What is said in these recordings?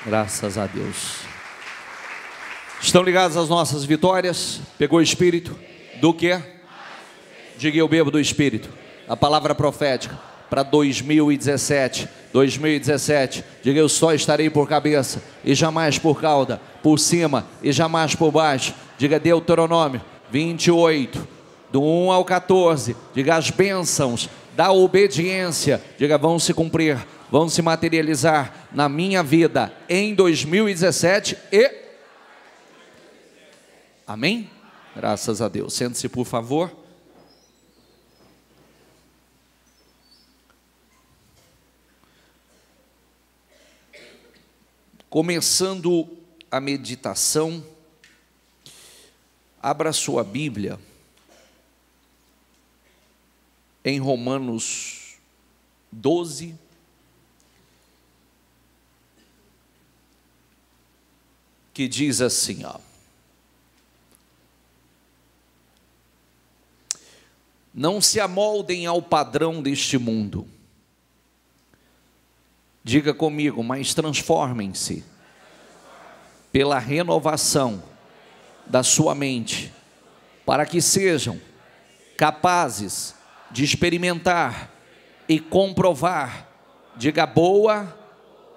Graças a Deus. Estão ligados às nossas vitórias? Pegou o Espírito? Do quê? Diga: eu bebo do Espírito. A palavra profética para 2017. 2017, diga: eu só estarei por cabeça e jamais por cauda, por cima e jamais por baixo. Diga: Deuteronômio 28, do 1 ao 14. Diga: as bênçãos da obediência, diga, vão se cumprir, vão se materializar na minha vida em 2017 e... Amém? Graças a Deus. Sente-se, por favor. Começando a meditação, abra sua Bíblia em Romanos 12, que diz assim, ó: não se amoldem ao padrão deste mundo. Diga comigo: mas transformem-se pela renovação da sua mente, para que sejam capazes de experimentar e comprovar, diga, boa,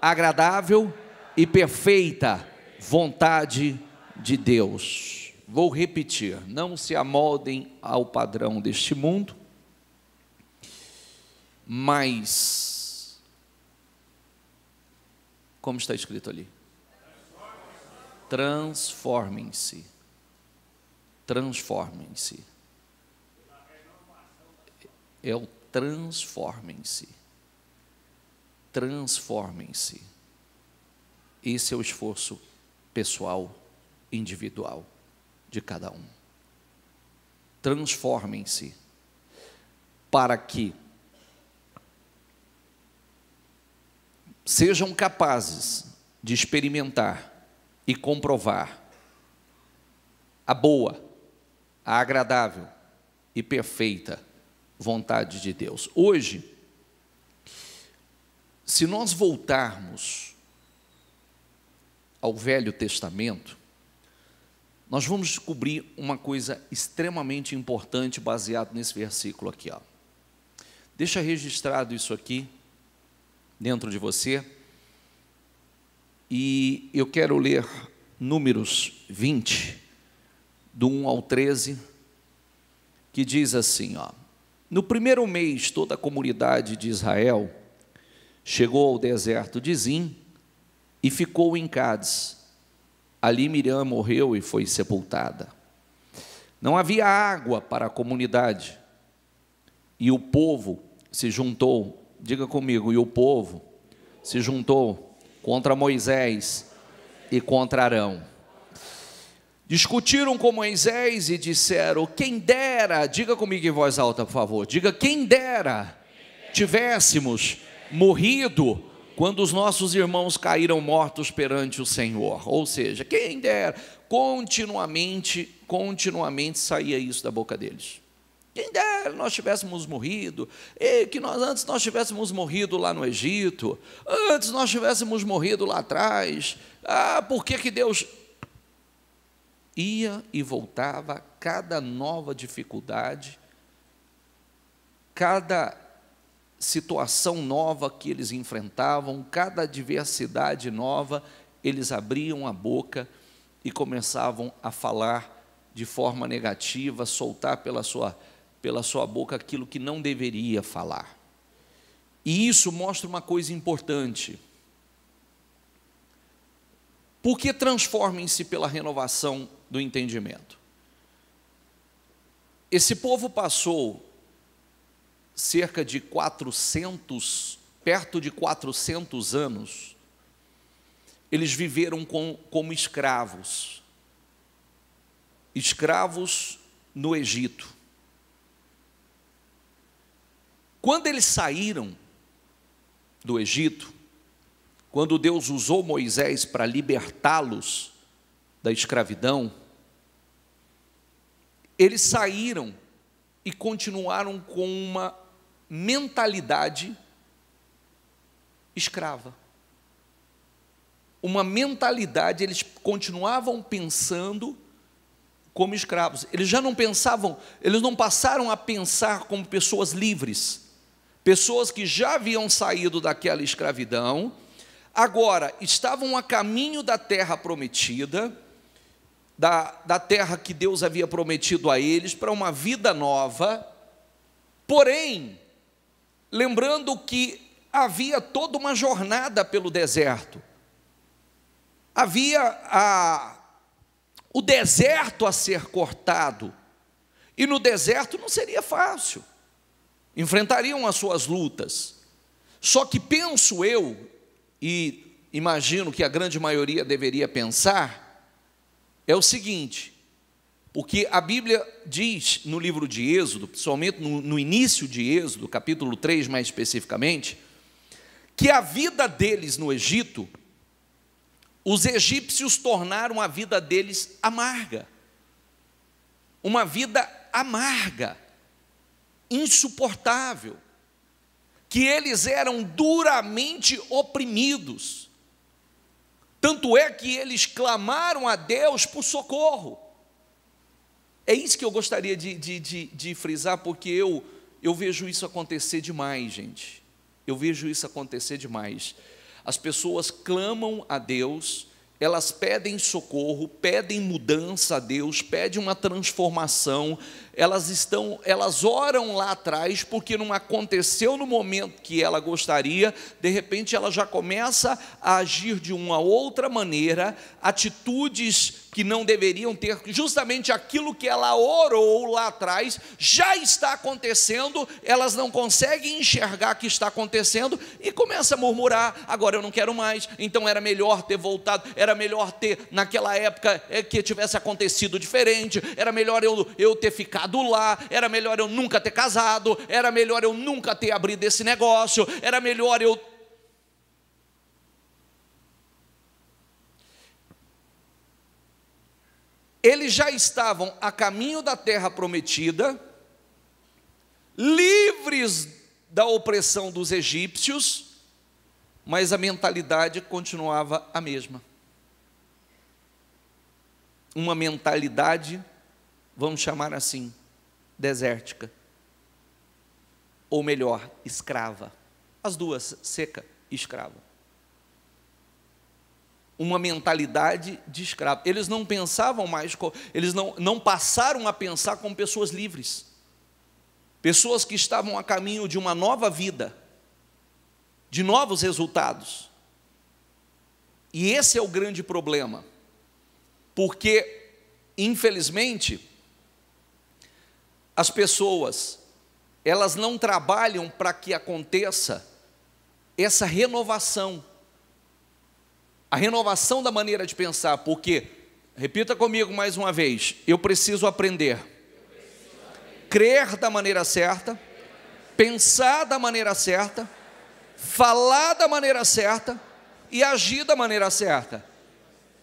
agradável e perfeita vontade de Deus. Vou repetir: não se amoldem ao padrão deste mundo, mas, como está escrito ali, transformem-se. Transformem-se. É o transformem-se. Transformem-se. Esse é o esforço pessoal, individual de cada um. Transformem-se para que sejam capazes de experimentar e comprovar a boa, a agradável e perfeita vontade de Deus. Hoje, se nós voltarmos ao Velho Testamento, nós vamos descobrir uma coisa extremamente importante baseado nesse versículo aqui, ó. Deixa registrado isso aqui dentro de você. E eu quero ler Números 20, do 1 ao 13, que diz assim, ó: no primeiro mês, toda a comunidade de Israel chegou ao deserto de Zim e ficou em Cádiz. Ali Miriam morreu e foi sepultada. Não havia água para a comunidade, e o povo se juntou, diga comigo, e o povo se juntou contra Moisés e contra Arão. Discutiram com Moisés e disseram: quem dera, diga comigo em voz alta, por favor, diga: quem dera tivéssemos morrido quando os nossos irmãos caíram mortos perante o Senhor. Ou seja, quem dera, continuamente saía isso da boca deles. Quem dera nós tivéssemos morrido, que antes nós tivéssemos morrido lá no Egito, antes nós tivéssemos morrido lá atrás. Por que Deus ia e voltava, cada nova dificuldade, cada situação nova que eles enfrentavam, cada adversidade nova, eles abriam a boca e começavam a falar de forma negativa, soltar pela sua boca aquilo que não deveria falar. E isso mostra uma coisa importante. Porque transformem-se pela renovação do entendimento. Esse povo passou cerca de 400, perto de 400 anos, eles viveram como escravos no Egito. Quando eles saíram do Egito, quando Deus usou Moisés para libertá-los da escravidão, eles saíram e continuaram com uma mentalidade escrava. uma mentalidade, eles continuavam pensando como escravos. Eles já não pensavam, eles não passaram a pensar como pessoas livres, pessoas que já haviam saído daquela escravidão, agora estavam a caminho da terra prometida, da terra que Deus havia prometido a eles, para uma vida nova. Porém, lembrando que havia toda uma jornada pelo deserto, havia o deserto a ser cortado, e no deserto não seria fácil, enfrentariam as suas lutas. Só que penso eu, e imagino que a grande maioria deveria pensar, é o seguinte, porque a Bíblia diz no livro de Êxodo, principalmente no início de Êxodo, capítulo 3 mais especificamente, que a vida deles no Egito, os egípcios tornaram a vida deles amarga, uma vida amarga, insuportável, que eles eram duramente oprimidos, tanto é que eles clamaram a Deus por socorro. É isso que eu gostaria de frisar, porque eu vejo isso acontecer demais, gente, eu vejo isso acontecer demais. As pessoas clamam a Deus, elas pedem socorro, pedem mudança a Deus, pedem uma transformação, elas oram lá atrás, porque não aconteceu no momento que ela gostaria, de repente ela já começa a agir de uma outra maneira, atitudes que não deveriam ter, justamente aquilo que ela orou lá atrás, já está acontecendo, elas não conseguem enxergar que está acontecendo, e começa a murmurar, agora eu não quero mais, então era melhor ter voltado, era melhor ter, naquela época, que tivesse acontecido diferente, era melhor eu ter ficado lá, era melhor eu nunca ter casado, era melhor eu nunca ter abrido esse negócio, era melhor eu... Eles já estavam a caminho da terra prometida, livres da opressão dos egípcios, mas a mentalidade continuava a mesma. Uma mentalidade, vamos chamar assim, desértica. Ou melhor, escrava. As duas, seca e escrava. Uma mentalidade de escravo. Eles não pensavam mais, eles não passaram a pensar como pessoas livres. Pessoas que estavam a caminho de uma nova vida, de novos resultados. E esse é o grande problema. Porque, infelizmente, as pessoas, elas não trabalham para que aconteça essa renovação. A renovação da maneira de pensar, porque, repita comigo mais uma vez, eu preciso aprender. Crer da maneira certa, pensar da maneira certa, falar da maneira certa e agir da maneira certa.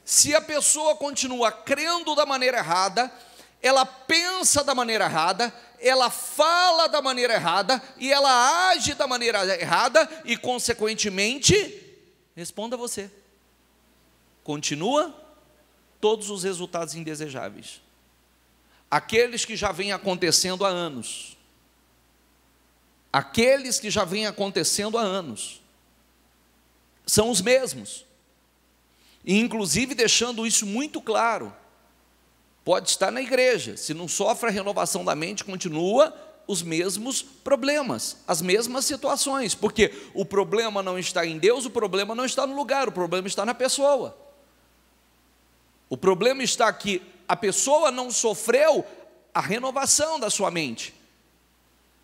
Se a pessoa continua crendo da maneira errada, ela pensa da maneira errada, ela fala da maneira errada e ela age da maneira errada e, consequentemente, responda você, continua todos os resultados indesejáveis. Aqueles que já vêm acontecendo há anos. Aqueles que já vêm acontecendo há anos. São os mesmos. E, inclusive, deixando isso muito claro, pode estar na igreja, se não sofre a renovação da mente, continua os mesmos problemas, as mesmas situações, porque o problema não está em Deus, o problema não está no lugar, o problema está na pessoa. O problema está que a pessoa não sofreu a renovação da sua mente,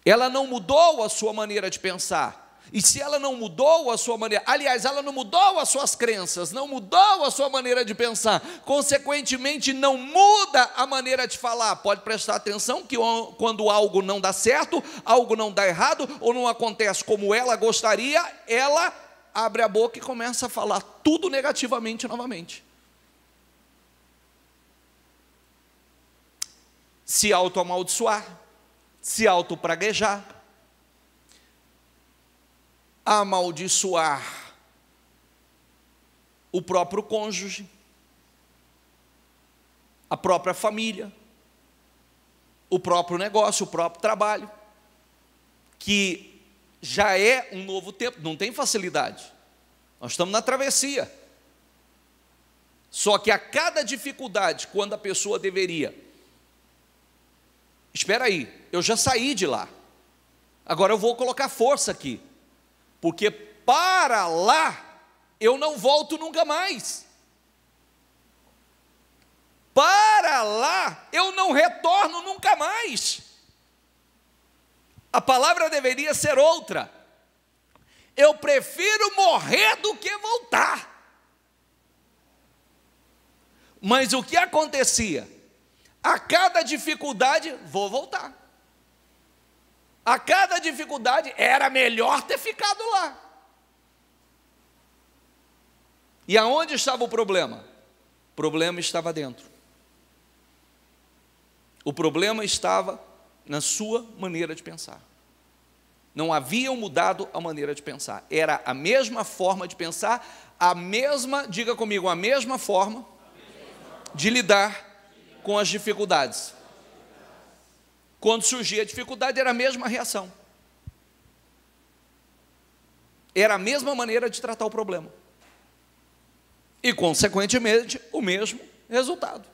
ela não mudou a sua maneira de pensar. E se ela não mudou a sua maneira, aliás, ela não mudou as suas crenças, não mudou a sua maneira de pensar, consequentemente não muda a maneira de falar. Pode prestar atenção que quando algo não dá certo, algo não dá errado, ou não acontece como ela gostaria, ela abre a boca e começa a falar tudo negativamente novamente. Se auto-amaldiçoar, se auto-praguejar, amaldiçoar o próprio cônjuge, a própria família, o próprio negócio, o próprio trabalho, que já é um novo tempo, não tem facilidade. Nós estamos na travessia. Só que a cada dificuldade, quando a pessoa deveria, espera aí, eu já saí de lá, agora eu vou colocar força aqui, porque para lá eu não volto nunca mais. Para lá eu não retorno nunca mais. A palavra deveria ser outra. Eu prefiro morrer do que voltar. Mas o que acontecia? A cada dificuldade, vou voltar. A cada dificuldade, era melhor ter ficado lá. E aonde estava o problema? O problema estava dentro. O problema estava na sua maneira de pensar. Não haviam mudado a maneira de pensar. Era a mesma forma de pensar, a mesma, diga comigo, a mesma forma de lidar com as dificuldades. Quando surgia a dificuldade, era a mesma reação. Era a mesma maneira de tratar o problema. E, consequentemente, o mesmo resultado.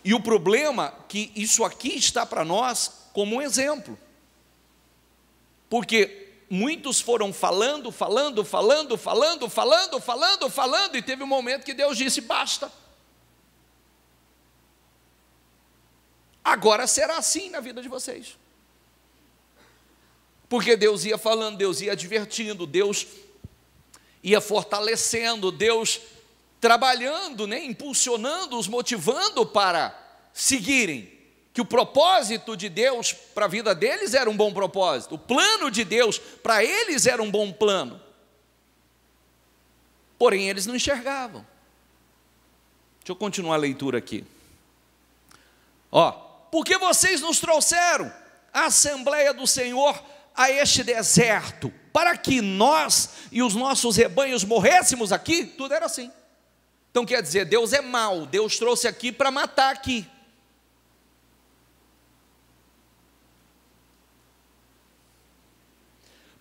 E o problema é que isso aqui está para nós como um exemplo. Porque muitos foram falando, e teve um momento que Deus disse, basta. Agora será assim na vida de vocês. Porque Deus ia falando, Deus ia advertindo, Deus ia fortalecendo, Deus trabalhando, né, impulsionando-os, motivando para seguirem. Que o propósito de Deus para a vida deles era um bom propósito. O plano de Deus para eles era um bom plano. Porém, eles não enxergavam. Deixa eu continuar a leitura aqui. Porque vocês nos trouxeram a Assembleia do Senhor a este deserto, para que nós e os nossos rebanhos morrêssemos aqui? Tudo era assim. Então quer dizer, Deus é mau, Deus trouxe aqui para matar aqui.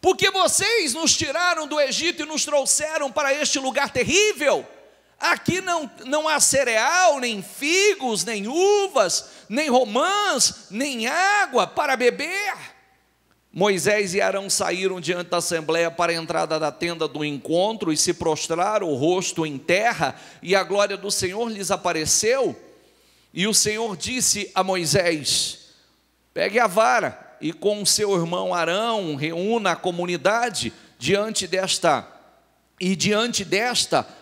Porque vocês nos tiraram do Egito e nos trouxeram para este lugar terrível. Aqui não há cereal, nem figos, nem uvas, nem romãs, nem água para beber. Moisés e Arão saíram diante da assembleia para a entrada da tenda do encontro e se prostraram o rosto em terra, e a glória do Senhor lhes apareceu. E o Senhor disse a Moisés, pegue a vara e com seu irmão Arão reúna a comunidade diante desta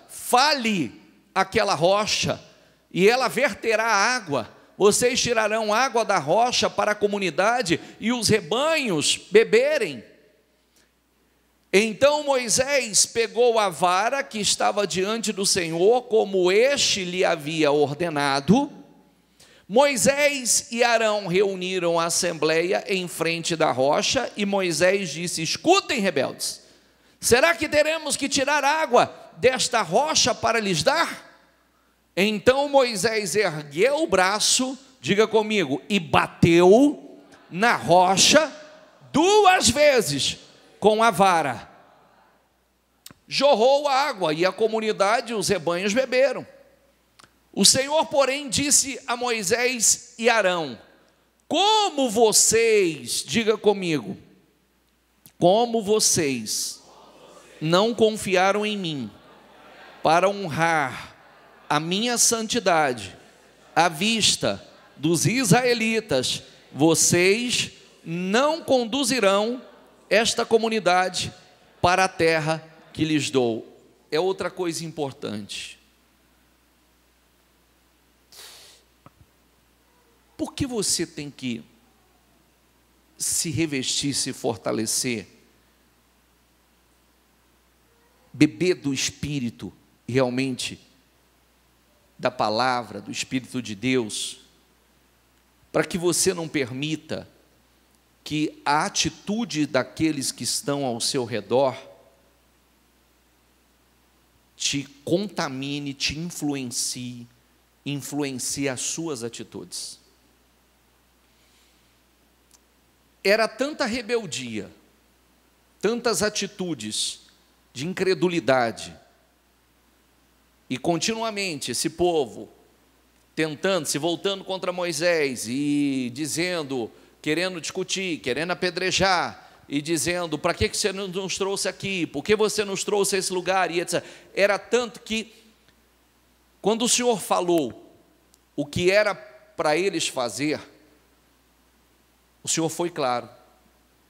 fale aquela rocha, e ela verterá água. Vocês tirarão água da rocha para a comunidade e os rebanhos beberem. Então Moisés pegou a vara que estava diante do Senhor, como este lhe havia ordenado. Moisés e Arão reuniram a assembleia em frente da rocha, e Moisés disse, escutem, rebeldes, será que teremos que tirar água desta rocha para lhes dar? Então Moisés ergueu o braço, diga comigo, e bateu na rocha 2 vezes com a vara. Jorrou a água e a comunidade e os rebanhos beberam. O Senhor, porém, disse a Moisés e Arão, como vocês, diga comigo, como vocês não confiaram em mim para honrar a minha santidade à vista dos israelitas, vocês não conduzirão esta comunidade para a terra que lhes dou. É outra coisa importante. Por que você tem que se revestir, se fortalecer, beber do Espírito realmente, da palavra, do Espírito de Deus, para que você não permita que a atitude daqueles que estão ao seu redor te contamine, te influencie as suas atitudes. Era tanta rebeldia, tantas atitudes de incredulidade, e continuamente esse povo tentando, se voltando contra Moisés e dizendo, querendo discutir, querendo apedrejar, e dizendo, para que você nos trouxe aqui? Por que você nos trouxe a esse lugar? E etc. Era tanto que, quando o Senhor falou o que era para eles fazer, o Senhor foi claro,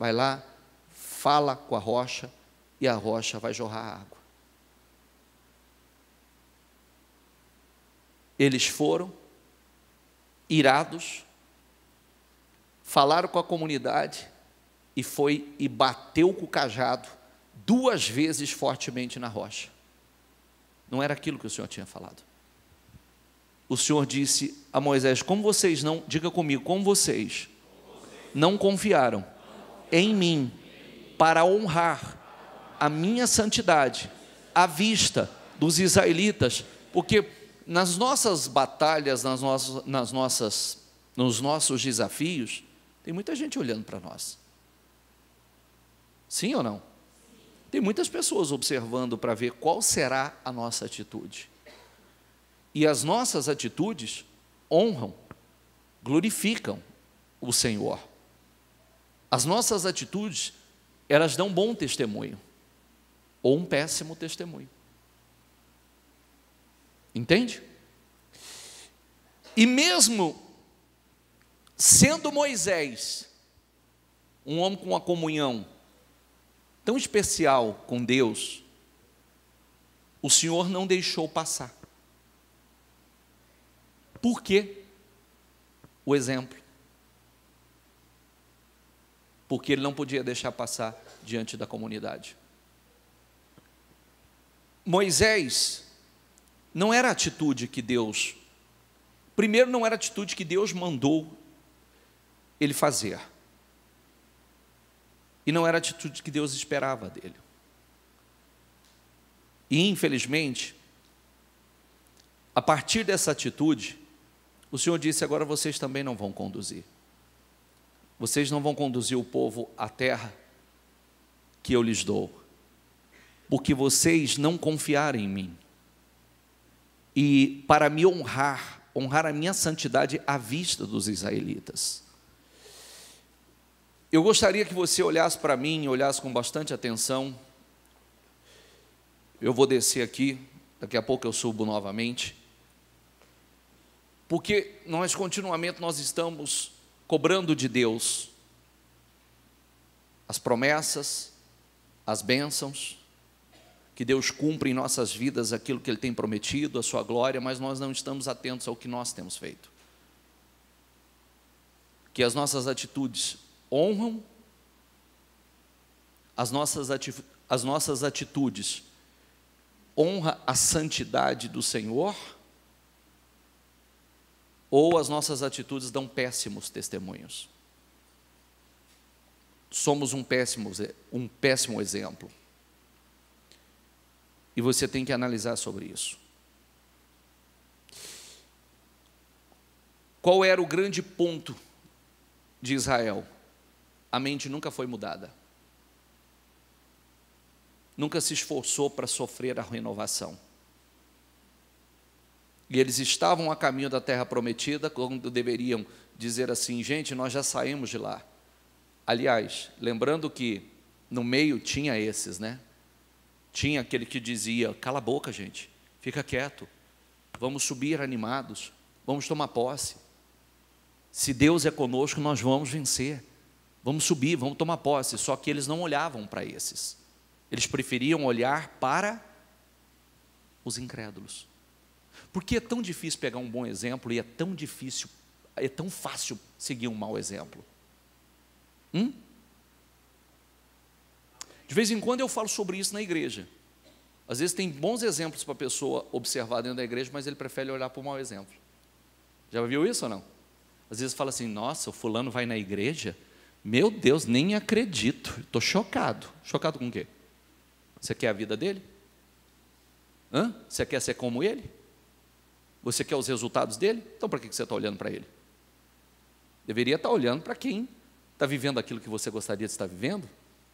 vai lá, fala com a rocha, e a rocha vai jorrar água. Eles foram, irados, falaram com a comunidade, e bateu com o cajado 2 vezes fortemente na rocha. Não era aquilo que o Senhor tinha falado. O Senhor disse a Moisés, diga comigo, como vocês não confiaram em mim para honrar a minha santidade à vista dos israelitas, porque nas nossas batalhas, nos nossos desafios, tem muita gente olhando para nós. Sim ou não? Tem muitas pessoas observando para ver qual será a nossa atitude. E as nossas atitudes honram, glorificam o Senhor. As nossas atitudes, elas dão bom testemunho, ou um péssimo testemunho. Entende? E mesmo sendo Moisés um homem com uma comunhão tão especial com Deus, o Senhor não deixou passar. Por quê? O exemplo. Porque ele não podia deixar passar diante da comunidade. Moisés não era a atitude que Deus, primeiro não era a atitude que Deus mandou ele fazer. E não era a atitude que Deus esperava dele. E infelizmente, a partir dessa atitude, o Senhor disse, agora vocês também não vão conduzir. Vocês não vão conduzir o povo à terra que eu lhes dou, porque vocês não confiaram em mim. E para me honrar a minha santidade à vista dos israelitas. Eu gostaria que você olhasse para mim, olhasse com bastante atenção. Eu vou descer aqui, daqui a pouco eu subo novamente. Porque continuamente nós estamos cobrando de Deus as promessas, as bênçãos, que Deus cumpre em nossas vidas aquilo que Ele tem prometido, a sua glória, mas nós não estamos atentos ao que nós temos feito. Que as nossas atitudes honram, as nossas atitudes honra a santidade do Senhor, ou as nossas atitudes dão péssimos testemunhos. Somos um péssimo exemplo. E você tem que analisar sobre isso. Qual era o grande ponto de Israel? A mente nunca foi mudada. Nunca se esforçou para sofrer a renovação. E eles estavam a caminho da terra prometida, quando deveriam dizer assim, gente, nós já saímos de lá. Aliás, lembrando que no meio tinha esses, né? Tinha aquele que dizia, cala a boca, gente, fica quieto, vamos subir animados, vamos tomar posse. Se Deus é conosco, nós vamos vencer. Vamos subir, vamos tomar posse. Só que eles não olhavam para esses. Eles preferiam olhar para os incrédulos. Porque é tão difícil pegar um bom exemplo e é tão fácil seguir um mau exemplo. De vez em quando eu falo sobre isso na igreja. Às vezes tem bons exemplos para a pessoa observar dentro da igreja, mas ele prefere olhar para o mau exemplo. Já viu isso ou não? Às vezes fala assim, nossa, o fulano vai na igreja? Meu Deus, nem acredito, estou chocado. Chocado com o quê? Você quer a vida dele? Hã? Você quer ser como ele? Você quer os resultados dele? Então para que você está olhando para ele? Deveria estar olhando para quem está vivendo aquilo que você gostaria de estar vivendo,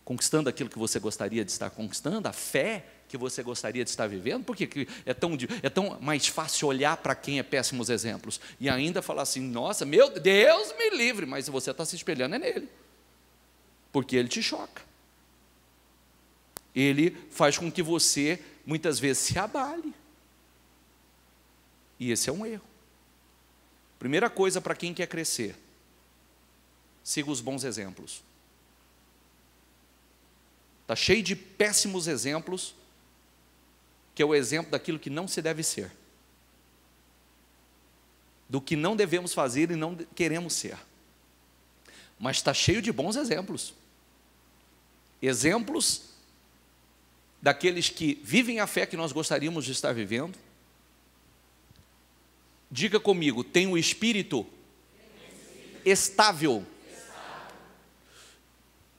conquistando aquilo que você gostaria de estar conquistando, a fé que você gostaria de estar vivendo. Por que é tão mais fácil olhar para quem é péssimos exemplos e ainda falar assim, nossa, meu Deus me livre, mas você está se espelhando nele, porque ele te choca, ele faz com que você muitas vezes se abale, e esse é um erro. Primeira coisa para quem quer crescer, siga os bons exemplos. Está cheio de péssimos exemplos, que é o exemplo daquilo que não se deve ser, do que não devemos fazer e não queremos ser. Mas está cheio de bons exemplos, exemplos daqueles que vivem a fé que nós gostaríamos de estar vivendo. Diga comigo, tem o espírito estável.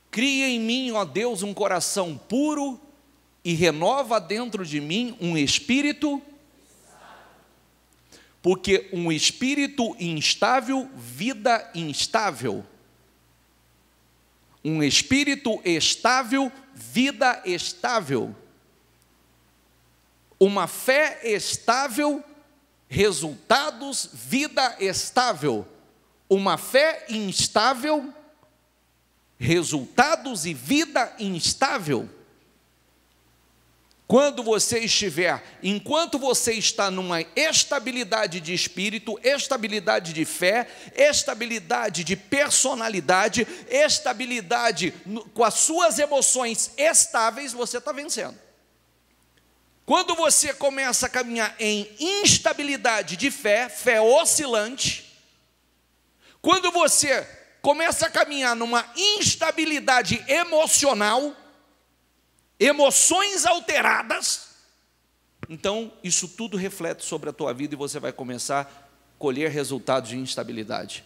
Cria em mim, ó Deus, um coração puro e renova dentro de mim um espírito, porque um espírito instável, vida instável. Um espírito estável, vida estável. Uma fé estável, resultados, vida estável. Uma fé instável, resultados e vida instável. Quando você estiver, enquanto você está numa estabilidade de espírito, estabilidade de fé, estabilidade de personalidade, estabilidade com as suas emoções estáveis, você está vencendo. Quando você começa a caminhar em instabilidade de fé, fé oscilante, quando você começa a caminhar numa instabilidade emocional, emoções alteradas, então isso tudo reflete sobre a tua vida e você vai começar a colher resultados de instabilidade.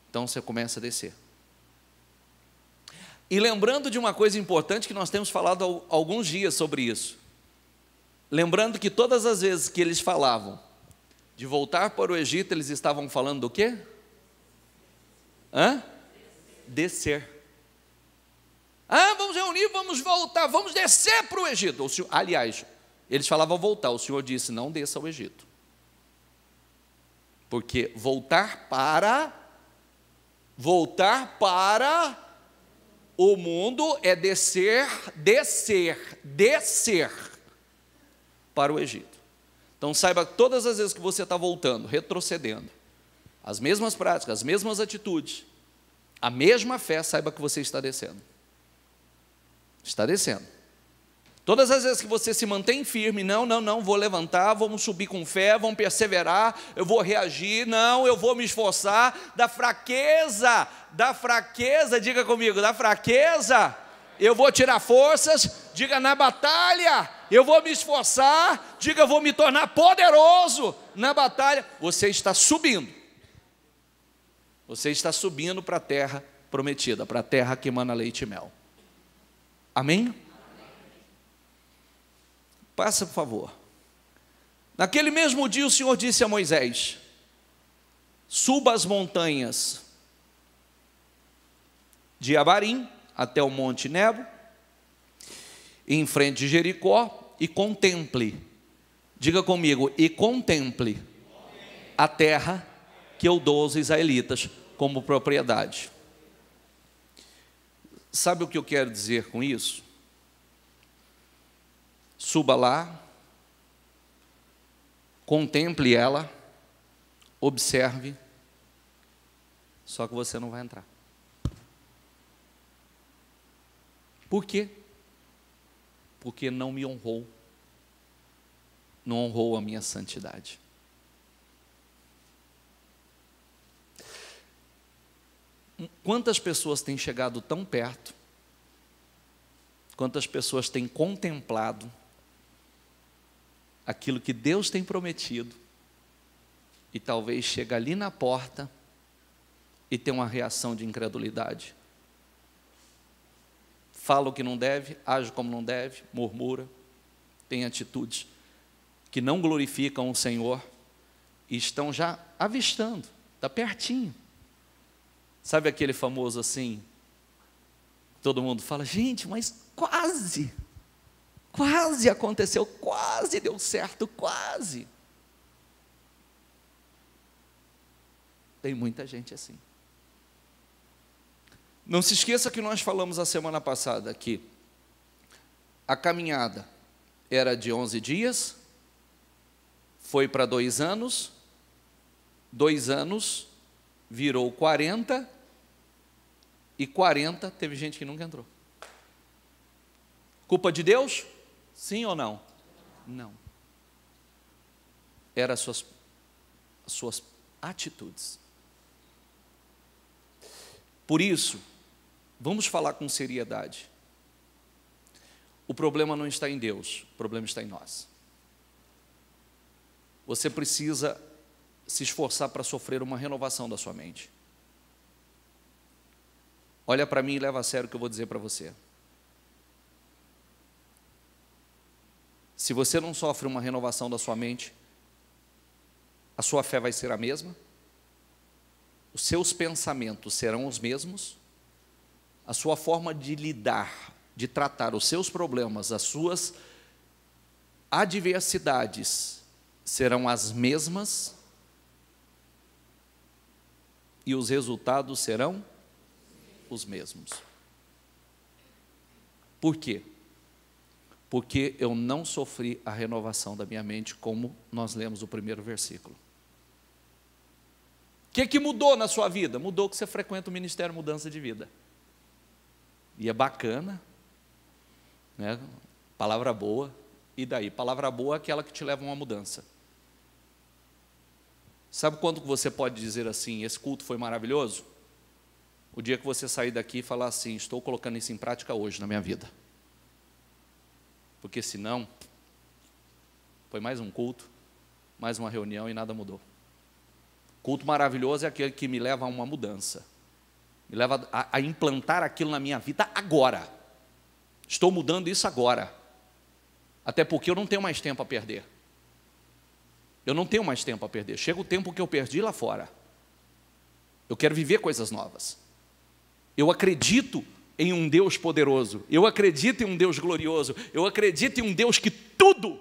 Então você começa a descer. E lembrando de uma coisa importante que nós temos falado há alguns dias sobre isso. Lembrando que todas as vezes que eles falavam de voltar para o Egito, eles estavam falando do quê? Descer. Vamos reunir, vamos voltar, vamos descer para o Egito. Aliás, eles falavam voltar, o Senhor disse, não desça ao Egito. Porque voltar para o mundo é descer para o Egito. Então saiba que todas as vezes que você está voltando, retrocedendo, as mesmas práticas, as mesmas atitudes, a mesma fé, saiba que você está descendo. Está descendo. Todas as vezes que você se mantém firme, não, vou levantar, vamos subir com fé, vamos perseverar, eu vou reagir, não, eu vou me esforçar, da fraqueza, diga comigo, da fraqueza, eu vou tirar forças, diga na batalha, eu vou me esforçar, diga eu vou me tornar poderoso na batalha. Você está subindo para a terra prometida, para a terra que emana leite e mel. Amém? Passa, por favor. Naquele mesmo dia o Senhor disse a Moisés: suba as montanhas de Abarim até o monte Nebo, em frente de Jericó, e contemple, diga comigo, e contemple a terra que eu dou aos israelitas como propriedade. Sabe o que eu quero dizer com isso? Suba lá, contemple ela, observe, só que você não vai entrar. Por quê? Porque não me honrou, não honrou a minha santidade. Quantas pessoas têm chegado tão perto, quantas pessoas têm contemplado aquilo que Deus tem prometido, e talvez chega ali na porta e tem uma reação de incredulidade. Fala o que não deve, age como não deve, murmura, tem atitudes. que não glorificam o Senhor e estão já avistando, está pertinho. Sabe aquele famoso assim, todo mundo fala, gente, mas quase aconteceu, quase deu certo, quase. Tem muita gente assim. Não se esqueça que nós falamos a semana passada que a caminhada era de 11 dias, foi para 2 anos, 2 anos virou 40, e 40 teve gente que nunca entrou. Culpa de Deus? Sim ou não? Não. Eram as suas atitudes. Por isso, vamos falar com seriedade. O problema não está em Deus, o problema está em nós. Você precisa se esforçar para sofrer uma renovação da sua mente. Olha para mim e leva a sério o que eu vou dizer para você. Se você não sofre uma renovação da sua mente, a sua fé vai ser a mesma, os seus pensamentos serão os mesmos, a sua forma de lidar, de tratar os seus problemas, as suas adversidades serão as mesmas, e os resultados serão os mesmos. Por quê? Porque eu não sofri a renovação da minha mente, como nós lemos o primeiro versículo. O que mudou na sua vida? Mudou que você frequenta o Ministério Mudança de Vida. E é bacana, né? Palavra boa, e daí? Palavra boa é aquela que te leva a uma mudança. Sabe quando você pode dizer assim, esse culto foi maravilhoso? O dia que você sair daqui e falar assim, estou colocando isso em prática hoje na minha vida. Porque senão, foi mais um culto, mais uma reunião e nada mudou. Culto maravilhoso é aquele que me leva a uma mudança. Me leva a implantar aquilo na minha vida agora. Estou mudando isso agora. Até porque eu não tenho mais tempo a perder. Eu não tenho mais tempo a perder. Chega o tempo que eu perdi lá fora. Eu quero viver coisas novas. Eu acredito em um Deus poderoso. Eu acredito em um Deus glorioso. Eu acredito em um Deus que tudo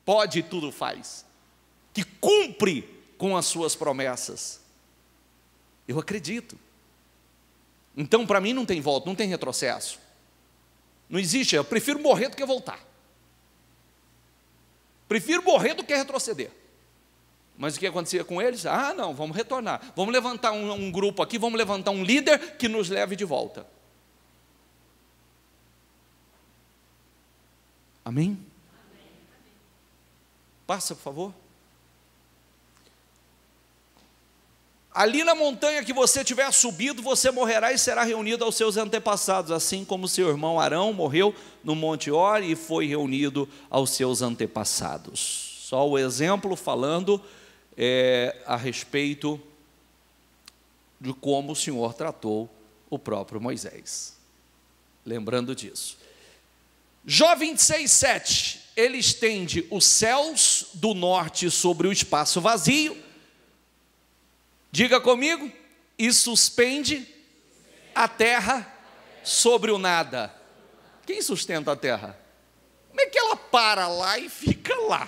pode e tudo faz. Que cumpre com as suas promessas. Eu acredito. Então, para mim, não tem volta, não tem retrocesso. Não existe, eu prefiro morrer do que voltar. Prefiro morrer do que retroceder. Mas o que acontecia com eles? Ah, não, vamos retornar. Vamos levantar um grupo aqui, vamos levantar um líder que nos leve de volta. Amém? Passa, por favor. Ali na montanha que você tiver subido, você morrerá e será reunido aos seus antepassados, assim como seu irmão Arão morreu no Monte Hor e foi reunido aos seus antepassados. Só o exemplo falando a respeito de como o Senhor tratou o próprio Moisés. Lembrando disso. Jó 26:7, ele estende os céus do norte sobre o espaço vazio. Diga comigo, e suspende a terra sobre o nada. Quem sustenta a terra? Como é que ela para lá e fica lá?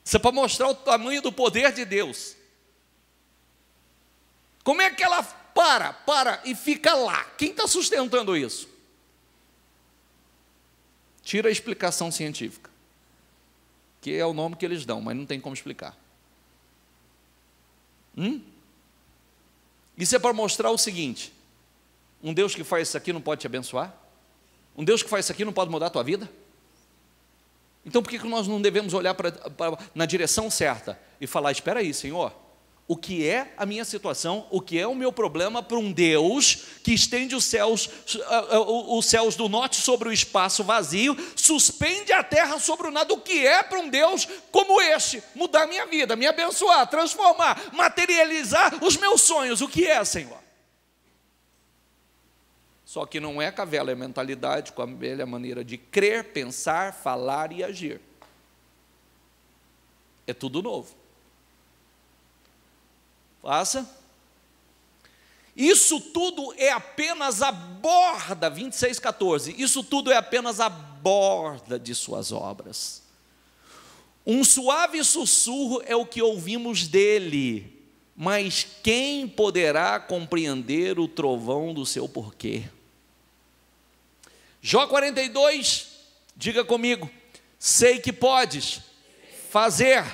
Isso é para mostrar o tamanho do poder de Deus. Como é que ela para e fica lá? Quem está sustentando isso? Tira a explicação científica, que é o nome que eles dão, mas não tem como explicar. Isso é para mostrar o seguinte: um Deus que faz isso aqui não pode te abençoar? Um Deus que faz isso aqui não pode mudar a tua vida? Então por que nós não devemos olhar na direção certa e falar, espera aí, Senhor, o que é a minha situação, o que é o meu problema para um Deus que estende os céus do norte sobre o espaço vazio, suspende a terra sobre o nada? O que é para um Deus como este mudar a minha vida, me abençoar, transformar, materializar os meus sonhos? O que é, Senhor? Só que não é com a velha mentalidade, com a velha maneira de crer, pensar, falar e agir. É tudo novo. Faça. Isso tudo é apenas a borda, 26:14, isso tudo é apenas a borda de suas obras. Um suave sussurro é o que ouvimos dele, mas quem poderá compreender o trovão do seu porquê? Jó 42, diga comigo: sei que podes fazer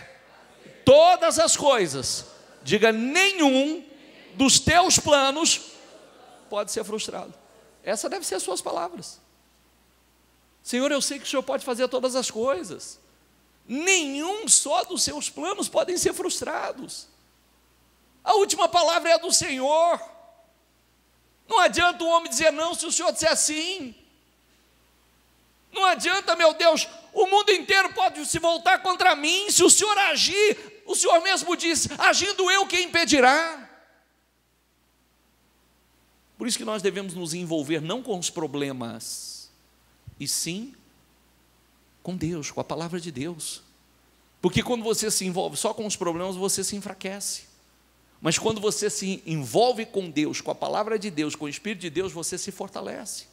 todas as coisas, diga, nenhum dos teus planos pode ser frustrado. Essa deve ser as suas palavras. Senhor, eu sei que o Senhor pode fazer todas as coisas, nenhum só dos seus planos podem ser frustrados. A última palavra é a do Senhor. Não adianta o homem dizer não se o Senhor disser sim. Não adianta, meu Deus, o mundo inteiro pode se voltar contra mim. Se o Senhor agir, o Senhor mesmo disse, agindo eu, quem impedirá? Por isso que nós devemos nos envolver não com os problemas, e sim com Deus, com a palavra de Deus. Porque quando você se envolve só com os problemas, você se enfraquece. Mas quando você se envolve com Deus, com a palavra de Deus, com o Espírito de Deus, você se fortalece.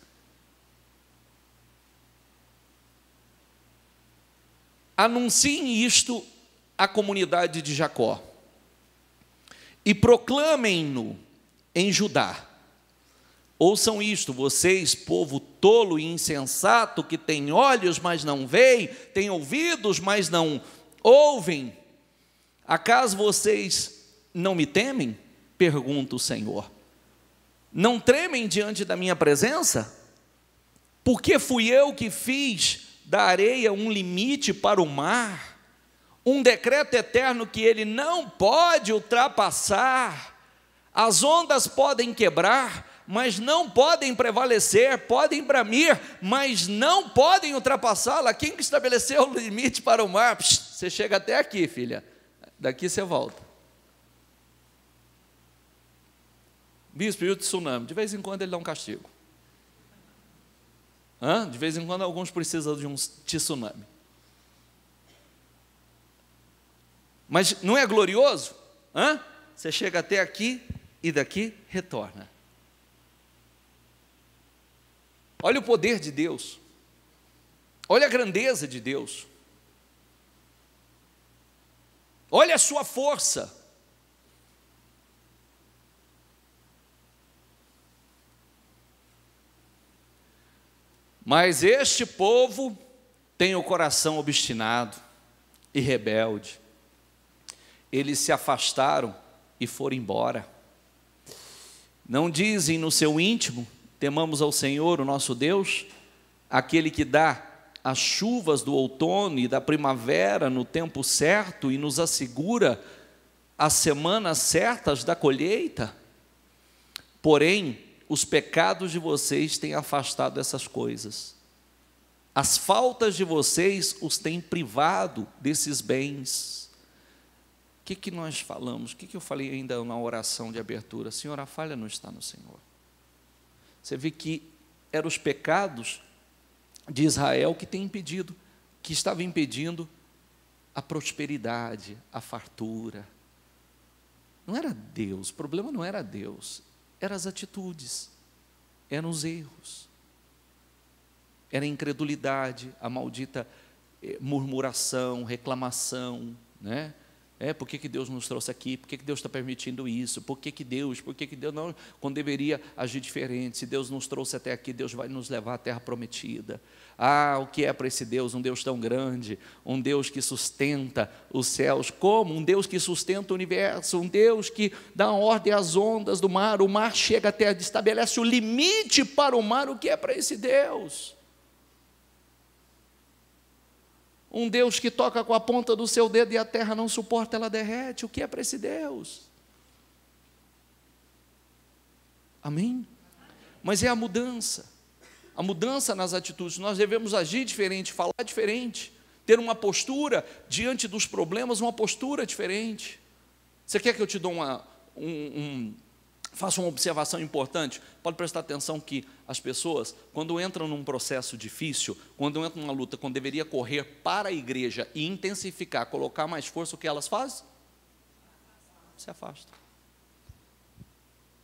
Anunciem isto à comunidade de Jacó e proclamem-no em Judá. Ouçam isto, vocês, povo tolo e insensato, que tem olhos, mas não veem, tem ouvidos, mas não ouvem. Acaso vocês não me temem? Pergunta o Senhor. Não tremem diante da minha presença? Porque fui eu que fiz da areia um limite para o mar, um decreto eterno que ele não pode ultrapassar. As ondas podem quebrar, mas não podem prevalecer, podem bramir, mas não podem ultrapassá-la. Quem que estabeleceu o limite para o mar? Você chega até aqui, filha, daqui você volta. Bispo, e o tsunami? De vez em quando ele dá um castigo. De vez em quando alguns precisam de um tsunami. Mas não é glorioso? Você chega até aqui e daqui retorna. Olha o poder de Deus. Olha a grandeza de Deus. Olha a sua força. Mas este povo tem o coração obstinado e rebelde. Eles se afastaram e foram embora. Não dizem no seu íntimo, temamos ao Senhor, o nosso Deus, aquele que dá as chuvas do outono e da primavera no tempo certo e nos assegura as semanas certas da colheita. Porém, os pecados de vocês têm afastado essas coisas. As faltas de vocês os têm privado desses bens. O que nós falamos? O que eu falei ainda na oração de abertura? Senhor, a falha não está no Senhor. Você vê que eram os pecados de Israel que tem impedido, que estava impedindo a prosperidade, a fartura. Não era Deus, o problema não era Deus, eram as atitudes, eram os erros, era a incredulidade, a maldita murmuração, reclamação, né? Por que Deus nos trouxe aqui? Por que Deus está permitindo isso? Por que Deus não, quando deveria agir diferente? Se Deus nos trouxe até aqui, Deus vai nos levar à terra prometida. O que é para esse Deus? Um Deus tão grande, um Deus que sustenta os céus, como? Um Deus que sustenta o universo, um Deus que dá ordem às ondas do mar, o mar chega até, estabelece o limite para o mar, o que é para esse Deus? Um Deus que toca com a ponta do seu dedo e a terra não suporta, ela derrete. O que é para esse Deus? Amém? Mas é a mudança nas atitudes. Nós devemos agir diferente, falar diferente, ter uma postura diante dos problemas, uma postura diferente. Você quer que eu te dou Faça uma observação importante. Pode prestar atenção que as pessoas, quando entram num processo difícil, quando entram numa luta, quando deveria correr para a igreja e intensificar, colocar mais força, o que elas fazem? Se afastam.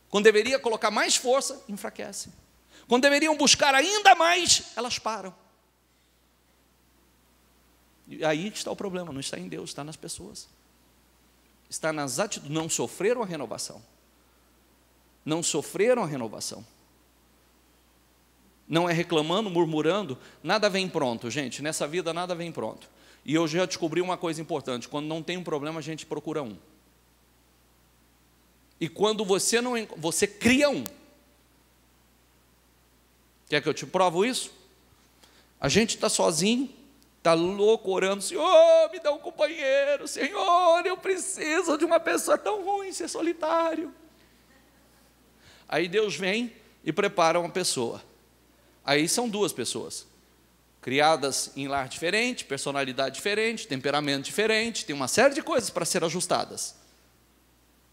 Quando deveria colocar mais força, enfraquecem. Quando deveriam buscar ainda mais, elas param. E aí está o problema, não está em Deus, está nas pessoas. Está nas atitudes, não sofreram a renovação. Não sofreram a renovação. Não é reclamando, murmurando, nada vem pronto, gente, nessa vida nada vem pronto. E eu já descobri uma coisa importante, quando não tem um problema, a gente procura um. E quando você não, você cria um. Quer que eu te provo isso? A gente está sozinho, está louco orando, Senhor, me dá um companheiro, Senhor, eu preciso de uma pessoa tão ruim, ser solitário. Aí Deus vem e prepara uma pessoa. Aí são duas pessoas, criadas em lar diferente, personalidade diferente, temperamento diferente, tem uma série de coisas para ser ajustadas.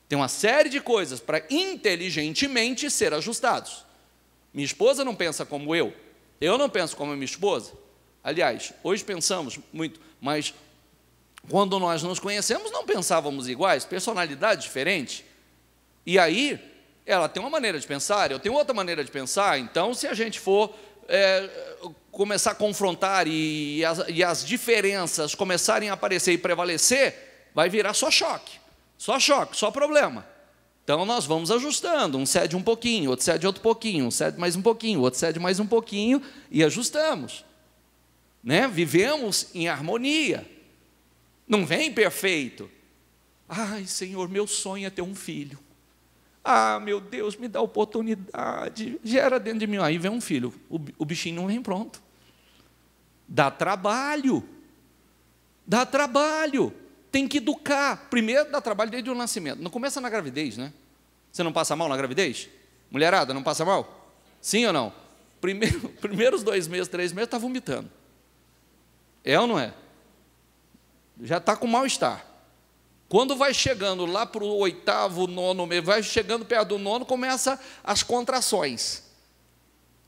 Tem uma série de coisas para inteligentemente ser ajustados. Minha esposa não pensa como eu não penso como a minha esposa. Aliás, hoje pensamos muito, mas quando nós nos conhecemos não pensávamos iguais, personalidade diferente. E aí, ela tem uma maneira de pensar, eu tenho outra maneira de pensar, então se a gente for começar a confrontar e as diferenças começarem a aparecer e prevalecer, vai virar só choque, só problema. Então nós vamos ajustando, um cede um pouquinho, outro cede outro pouquinho, um cede mais um pouquinho, outro cede mais um pouquinho e ajustamos. Né? Vivemos em harmonia, não vem perfeito. Ai, Senhor, meu sonho é ter um filho. Ah, meu Deus, me dá oportunidade. Gera dentro de mim. Aí vem um filho. O bichinho não vem pronto. Dá trabalho. Dá trabalho. Tem que educar. Primeiro dá trabalho desde o nascimento. Não começa na gravidez, né? Você não passa mal na gravidez? Mulherada, não passa mal? Sim ou não? Primeiros 2 meses, 3 meses, está vomitando. É ou não é? Já está com mal-estar. Quando vai chegando lá para o 8º, 9º mês, vai chegando perto do 9º, começa as contrações.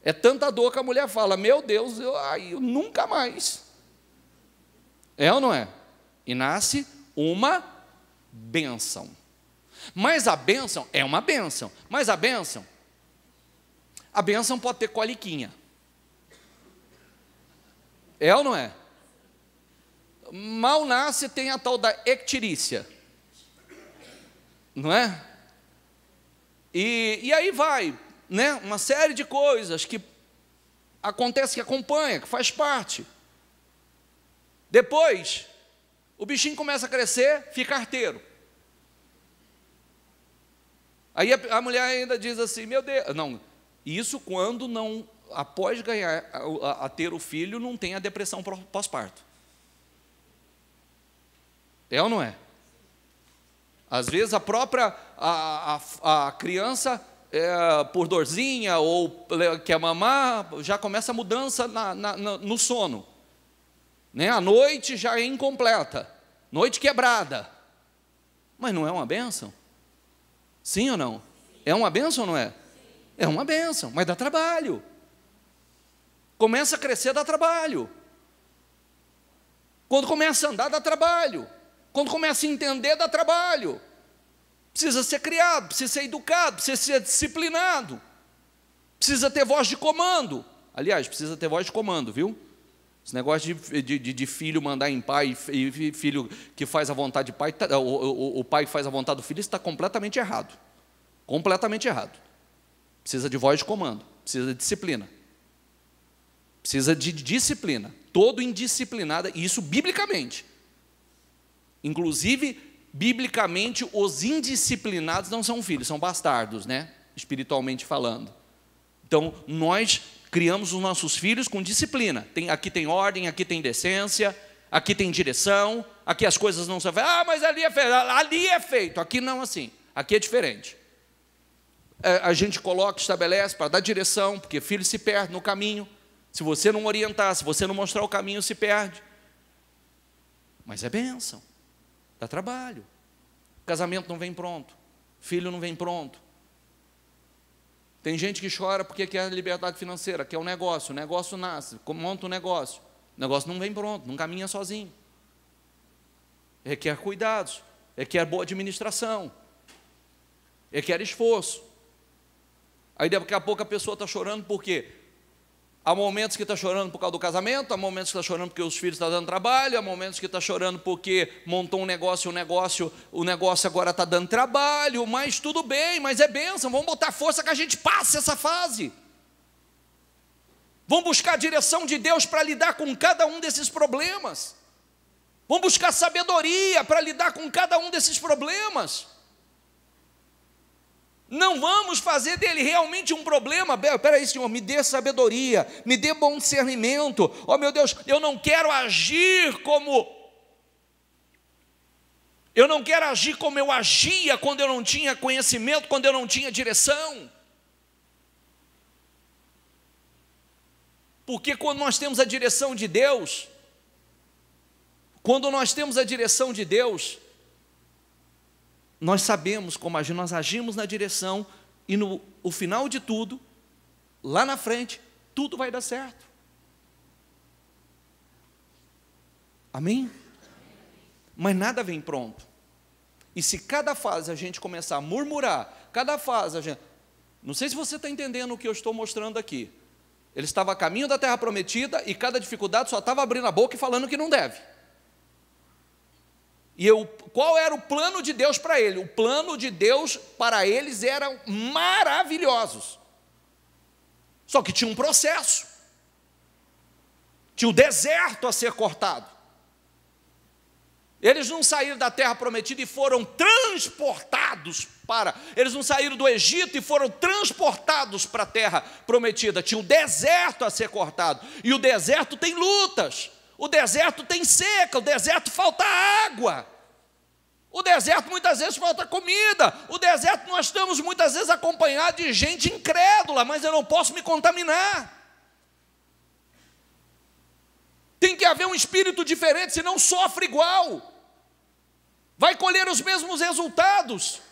É tanta dor que a mulher fala, meu Deus, eu nunca mais. É ou não é? E nasce uma bênção. Mas a bênção é uma bênção. Mas a bênção pode ter coliquinha. É ou não é? Mal nasce, tem a tal da icterícia, não é? E aí vai, né? Uma série de coisas que acontece, que acompanha, que faz parte. Depois, o bichinho começa a crescer, fica arteiro. Aí a mulher ainda diz assim, meu Deus, não, isso quando não, após ganhar, a ter o filho, não tem a depressão pós-parto. É ou não é? Às vezes a própria a criança, por dorzinha ou quer mamar, já começa a mudança no sono. Né? A noite já é incompleta, noite quebrada. Mas não é uma bênção? Sim ou não? É uma bênção ou não é? É uma bênção, mas dá trabalho. Começa a crescer, dá trabalho. Quando começa a andar, dá trabalho. Quando começa a entender, dá trabalho. Precisa ser criado, precisa ser educado, precisa ser disciplinado. Precisa ter voz de comando. Aliás, precisa ter voz de comando, viu? Esse negócio de filho mandar em pai e filho que faz a vontade de pai, o pai que faz a vontade do filho, isso está completamente errado. Completamente errado. Precisa de voz de comando, precisa de disciplina. Precisa de disciplina. Todo indisciplinado, e isso biblicamente. Inclusive, biblicamente, os indisciplinados não são filhos, são bastardos, né? Espiritualmente falando. Então, nós criamos os nossos filhos com disciplina. Aqui tem ordem, aqui tem decência, aqui tem direção, aqui as coisas não são feitas. Ah, mas ali é feito, aqui não assim, aqui é diferente. A gente coloca, estabelece para dar direção, porque filho se perde no caminho. Se você não orientar, se você não mostrar o caminho, se perde. Mas é bênção. Dá trabalho. Casamento não vem pronto. Filho não vem pronto. Tem gente que chora porque quer liberdade financeira, quer um negócio, o negócio nasce, monta um negócio. O negócio não vem pronto, não caminha sozinho. Requer cuidados, requer boa administração, requer esforço. Aí daqui a pouco a pessoa está chorando por quê? Há momentos que está chorando por causa do casamento, há momentos que está chorando porque os filhos estão dando trabalho, há momentos que está chorando porque montou um negócio, o negócio agora está dando trabalho, mas tudo bem, mas é bênção, vamos botar força que a gente passe essa fase. Vamos buscar a direção de Deus para lidar com cada um desses problemas. Vamos buscar sabedoria para lidar com cada um desses problemas. Não vamos fazer dele realmente um problema. Espera aí, Senhor, me dê sabedoria, me dê bom discernimento. Oh, meu Deus, eu não quero agir como eu agia quando eu não tinha conhecimento, quando eu não tinha direção. Porque quando nós temos a direção de Deus, nós sabemos como agir, nós agimos na direção e no final de tudo, lá na frente, tudo vai dar certo. Amém? Mas nada vem pronto. E se cada fase a gente começar a murmurar, cada fase a gente... Não sei se você está entendendo o que eu estou mostrando aqui. Ele estava a caminho da terra prometida e cada dificuldade só estava abrindo a boca e falando que não deve. Qual era o plano de Deus para ele? O plano de Deus para eles eram maravilhosos. Só que tinha um processo. Tinha o deserto a ser cortado. Eles não saíram da terra prometida e foram transportados eles não saíram do Egito e foram transportados para a terra prometida. Tinha um deserto a ser cortado. E o deserto tem lutas. O deserto tem seca, o deserto falta água. O deserto muitas vezes falta comida. O deserto nós estamos muitas vezes acompanhados de gente incrédula, mas eu não posso me contaminar. Tem que haver um espírito diferente, senão sofre igual. Vai colher os mesmos resultados.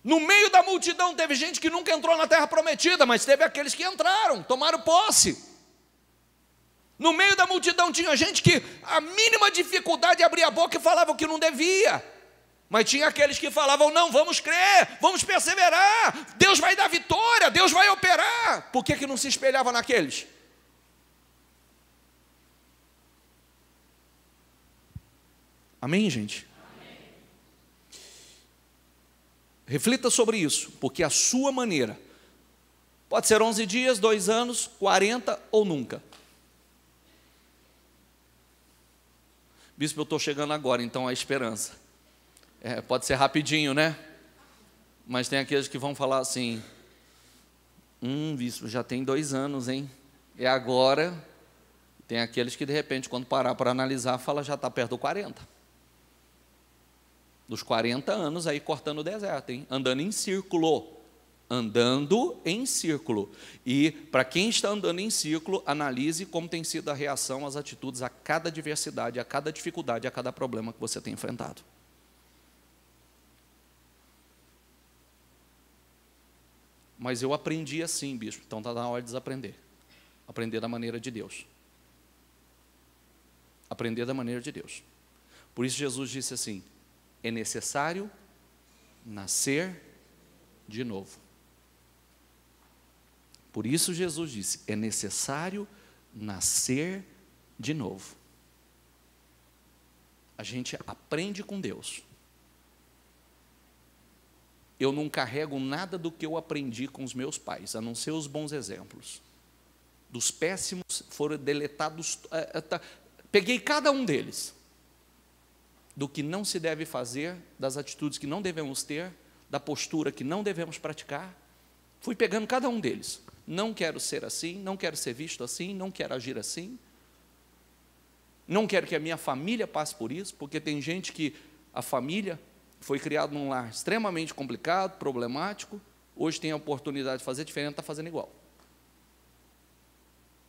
No meio da multidão teve gente que nunca entrou na terra prometida, mas teve aqueles que entraram, tomaram posse. No meio da multidão tinha gente que a mínima dificuldade abria a boca e falava que não devia. Mas tinha aqueles que falavam, não, vamos crer, vamos perseverar, Deus vai dar vitória, Deus vai operar. Por que não se espelhava naqueles? Amém, gente? Amém. Reflita sobre isso, porque a sua maneira pode ser 11 dias, 2 anos, 40 ou nunca. Bispo, eu estou chegando agora, então a esperança. Pode ser rapidinho, né? Mas tem aqueles que vão falar assim, bispo, já tem 2 anos, hein? É agora. Tem aqueles que de repente, quando parar para analisar, fala, já está perto do 40. Dos 40 anos aí cortando o deserto, hein? Andando em círculo. Andando em círculo. E para quem está andando em círculo, analise como tem sido a reação, as atitudes a cada adversidade, a cada dificuldade, a cada problema que você tem enfrentado. Mas eu aprendi assim, bispo, então está na hora de desaprender. Aprender da maneira de Deus. Aprender da maneira de Deus. Por isso Jesus disse assim, é necessário nascer de novo. Por isso Jesus disse, é necessário nascer de novo. A gente aprende com Deus. Eu não carrego nada do que eu aprendi com os meus pais, a não ser os bons exemplos. Dos péssimos foram deletados, peguei cada um deles. Do que não se deve fazer, das atitudes que não devemos ter, da postura que não devemos praticar. Fui pegando cada um deles. Não quero ser assim, não quero ser visto assim, não quero agir assim. Não quero que a minha família passe por isso, porque tem gente que a família foi criada num lar extremamente complicado, problemático, hoje tem a oportunidade de fazer diferente, está fazendo igual.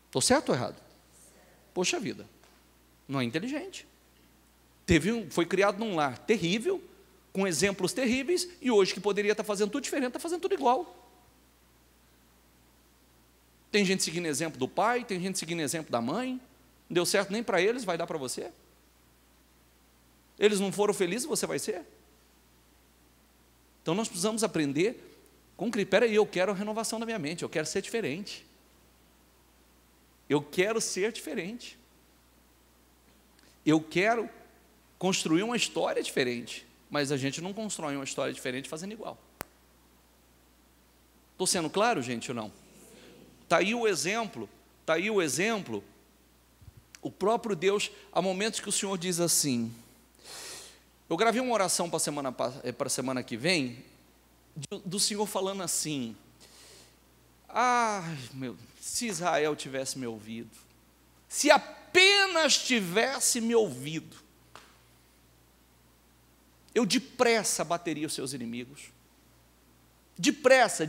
Estou certo ou errado? Poxa vida, não é inteligente. Foi criado num lar terrível, com exemplos terríveis, e hoje que poderia estar fazendo tudo diferente, está fazendo tudo igual. Tem gente seguindo exemplo do pai, tem gente seguindo exemplo da mãe. Não deu certo nem para eles, vai dar para você? Eles não foram felizes, você vai ser? Então nós precisamos aprender com critério. Peraí, eu quero a renovação da minha mente, eu quero ser diferente. Eu quero ser diferente. Eu quero construir uma história diferente. Mas a gente não constrói uma história diferente fazendo igual. Estou sendo claro, gente, ou não? Está aí o exemplo, está aí o exemplo. O próprio Deus, há momentos que o Senhor diz assim. Eu gravei uma oração para a semana que vem, do Senhor falando assim: se Israel tivesse me ouvido, se apenas tivesse me ouvido, eu depressa abateria os seus inimigos. Depressa,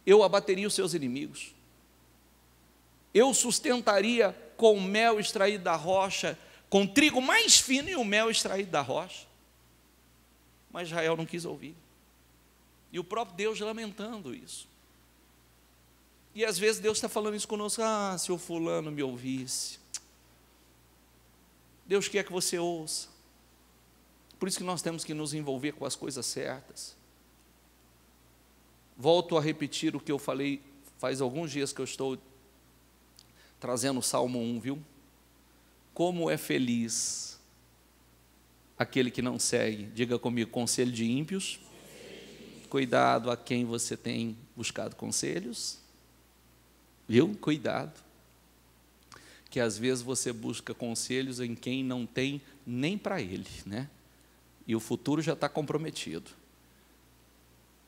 eu abateria os seus inimigos. Eu sustentaria com mel extraído da rocha, com trigo mais fino e o mel extraído da rocha. Mas Israel não quis ouvir. E o próprio Deus lamentando isso. E às vezes Deus está falando isso conosco: se o fulano me ouvisse. Deus quer que você ouça. Por isso que nós temos que nos envolver com as coisas certas. Volto a repetir o que eu falei faz alguns dias que eu estou trazendo o Salmo 1, viu? Como é feliz aquele que não segue, diga comigo, conselho de ímpios. Cuidado a quem você tem buscado conselhos. Viu? Cuidado. Que às vezes você busca conselhos em quem não tem nem para ele, né? E o futuro já está comprometido.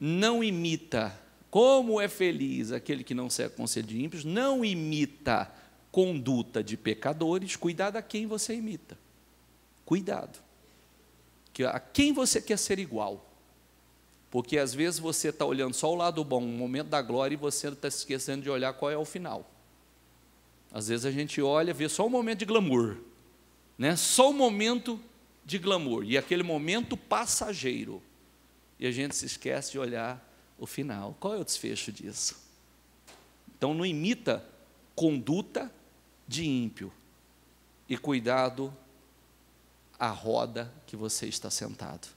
Não imita, como é feliz aquele que não segue conselho de ímpios, não imita conduta de pecadores. Cuidado a quem você imita. Cuidado. Que a quem você quer ser igual. Porque às vezes você está olhando só o lado bom, o momento da glória, e você está esquecendo de olhar qual é o final. Às vezes a gente olha, vê só o momento de glamour, né? Só o momento de glamour, e aquele momento passageiro. E a gente se esquece de olhar o final. Qual é o desfecho disso? Então não imita conduta de ímpio. E cuidado a roda que você está sentado.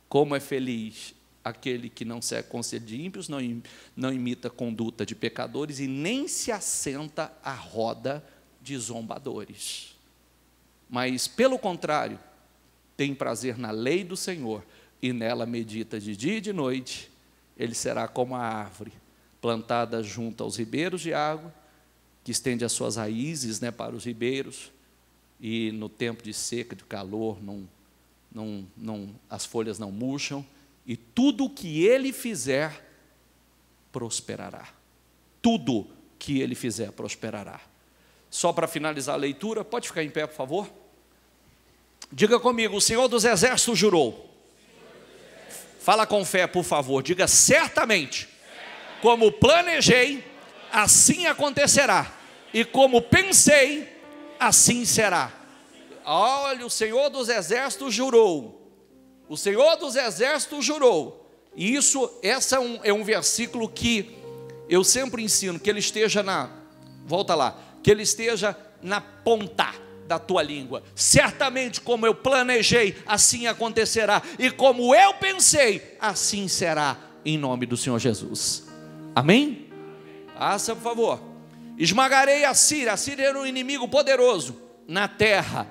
Como é feliz aquele que não segue conselho de ímpios, não imita conduta de pecadores e nem se assenta à roda de zombadores. Mas, pelo contrário, tem prazer na lei do Senhor e nela medita de dia e de noite. Ele será como a árvore plantada junto aos ribeiros de água, que estende as suas raízes, né, para os ribeiros, e no tempo de seca, de calor, as folhas não murcham, e tudo que ele fizer prosperará. Tudo que ele fizer prosperará. Só para finalizar a leitura, pode ficar em pé, por favor? Diga comigo: o Senhor dos Exércitos jurou. Fala com fé, por favor. Diga: certamente, como planejei, assim acontecerá, e como pensei, assim será. Olha, o Senhor dos Exércitos jurou. O Senhor dos Exércitos jurou. E essa é um versículo que eu sempre ensino, que ele esteja que ele esteja na ponta da tua língua. Certamente, como eu planejei, assim acontecerá, e como eu pensei, assim será, em nome do Senhor Jesus. Amém? Faça, por favor. Esmagarei a Síria. A Síria era um inimigo poderoso na terra.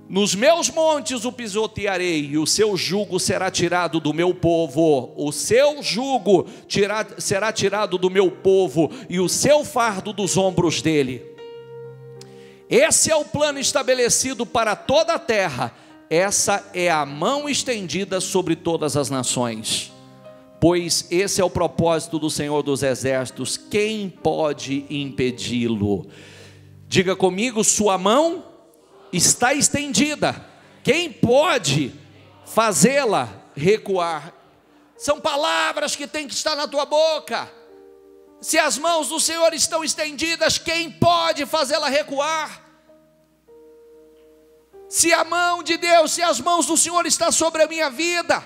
Nos meus montes o pisotearei, e o seu jugo será tirado do meu povo. O seu jugo será tirado do meu povo, e o seu fardo dos ombros dele. Esse é o plano estabelecido para toda a terra. Essa é a mão estendida sobre todas as nações. Pois esse é o propósito do Senhor dos Exércitos. Quem pode impedi-lo? Diga comigo: sua mão está estendida. Quem pode fazê-la recuar? São palavras que têm que estar na tua boca. Se as mãos do Senhor estão estendidas, quem pode fazê-la recuar? Se a mão de Deus, se as mãos do Senhor estão sobre a minha vida,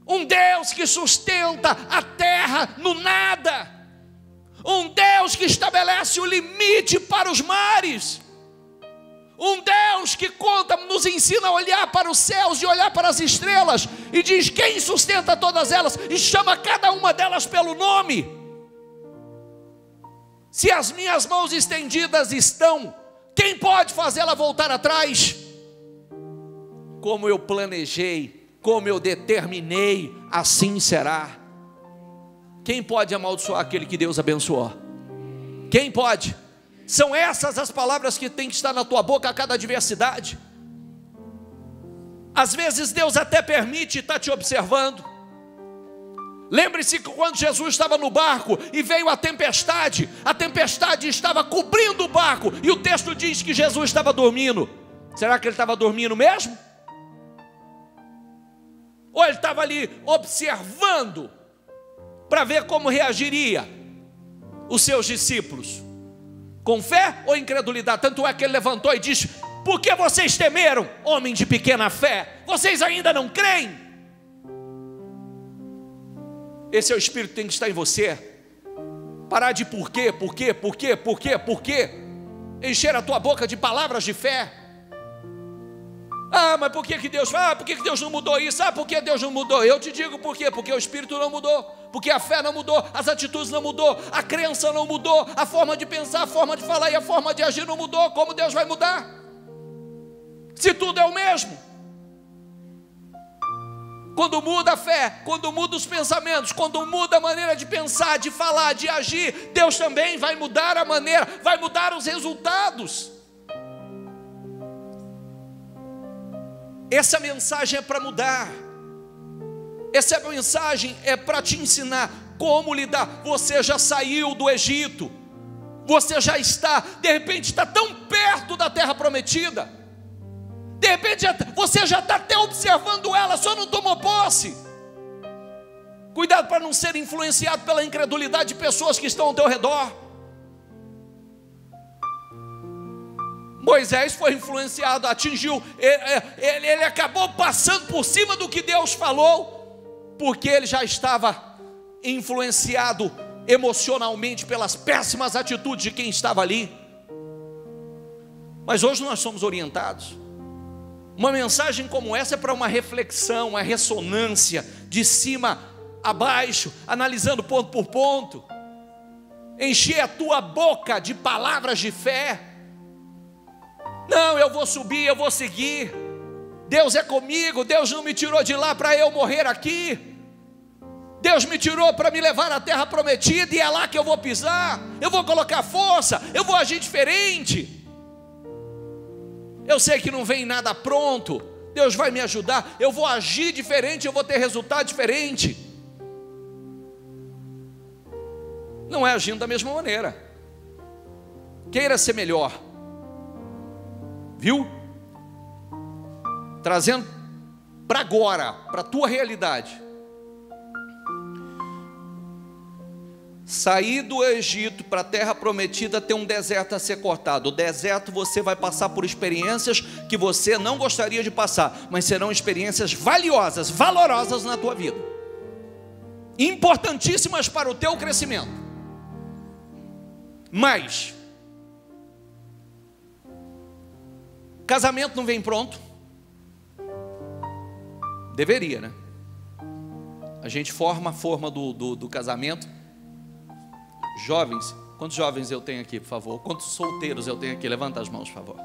um Deus que sustenta a terra no nada, um Deus que estabelece o limite para os mares, um Deus que nos ensina a olhar para os céus e olhar para as estrelas, e diz quem sustenta todas elas, e chama cada uma delas pelo nome. Se as minhas mãos estendidas estão, quem pode fazê-la voltar atrás? Como eu planejei, como eu determinei, assim será. Quem pode amaldiçoar aquele que Deus abençoou? Quem pode? São essas as palavras que tem que estar na tua boca a cada adversidade. Às vezes Deus até permite estar te observando. Lembre-se que quando Jesus estava no barco e veio a tempestade estava cobrindo o barco, e o texto diz que Jesus estava dormindo. Será que ele estava dormindo mesmo? Ou ele estava ali observando para ver como reagiria os seus discípulos? Com fé ou incredulidade? Tanto é que ele levantou e disse: por que vocês temeram, homem de pequena fé? Vocês ainda não creem? Esse é o Espírito que tem que estar em você. Parar de por quê? Encher a tua boca de palavras de fé. Ah, mas por que Deus? Por que Deus não mudou isso? Por que Deus não mudou? Eu te digo por quê. Porque o Espírito não mudou, porque a fé não mudou, as atitudes não mudou, a crença não mudou, a forma de pensar, a forma de falar e a forma de agir não mudou. Como Deus vai mudar? Se tudo é o mesmo. Quando muda a fé, quando muda os pensamentos, quando muda a maneira de pensar, de falar, de agir, Deus também vai mudar a maneira, vai mudar os resultados. Essa mensagem é para mudar. Essa mensagem é para te ensinar como lidar. Você já saiu do Egito, você já está, de repente está tão perto da terra prometida, de repente você já está até observando ela, só não tomou posse. Cuidado para não ser influenciado pela incredulidade de pessoas que estão ao teu redor. Moisés foi influenciado, atingiu, ele acabou passando por cima do que Deus falou, porque ele já estava influenciado emocionalmente pelas péssimas atitudes de quem estava ali. Mas hoje nós somos orientados. Uma mensagem como essa é para uma reflexão, uma ressonância, de cima a baixo, analisando ponto por ponto. Encher a tua boca de palavras de fé. Não, eu vou subir, eu vou seguir. Deus é comigo, Deus não me tirou de lá para eu morrer aqui. Deus me tirou para me levar à terra prometida, e é lá que eu vou pisar. Eu vou colocar força, eu vou agir diferente. Eu sei que não vem nada pronto, Deus vai me ajudar, eu vou agir diferente, eu vou ter resultado diferente. Não é agindo da mesma maneira. Queira ser melhor. Viu? Trazendo para agora, para a tua realidade. Sair do Egito para a terra prometida tem um deserto a ser cortado. O deserto você vai passar por experiências que você não gostaria de passar, mas serão experiências valiosas, valorosas na tua vida, importantíssimas para o teu crescimento. Mas casamento não vem pronto. Deveria, né? A gente forma a forma do casamento. Jovens, quantos jovens eu tenho aqui, por favor? Quantos solteiros eu tenho aqui? Levanta as mãos, por favor.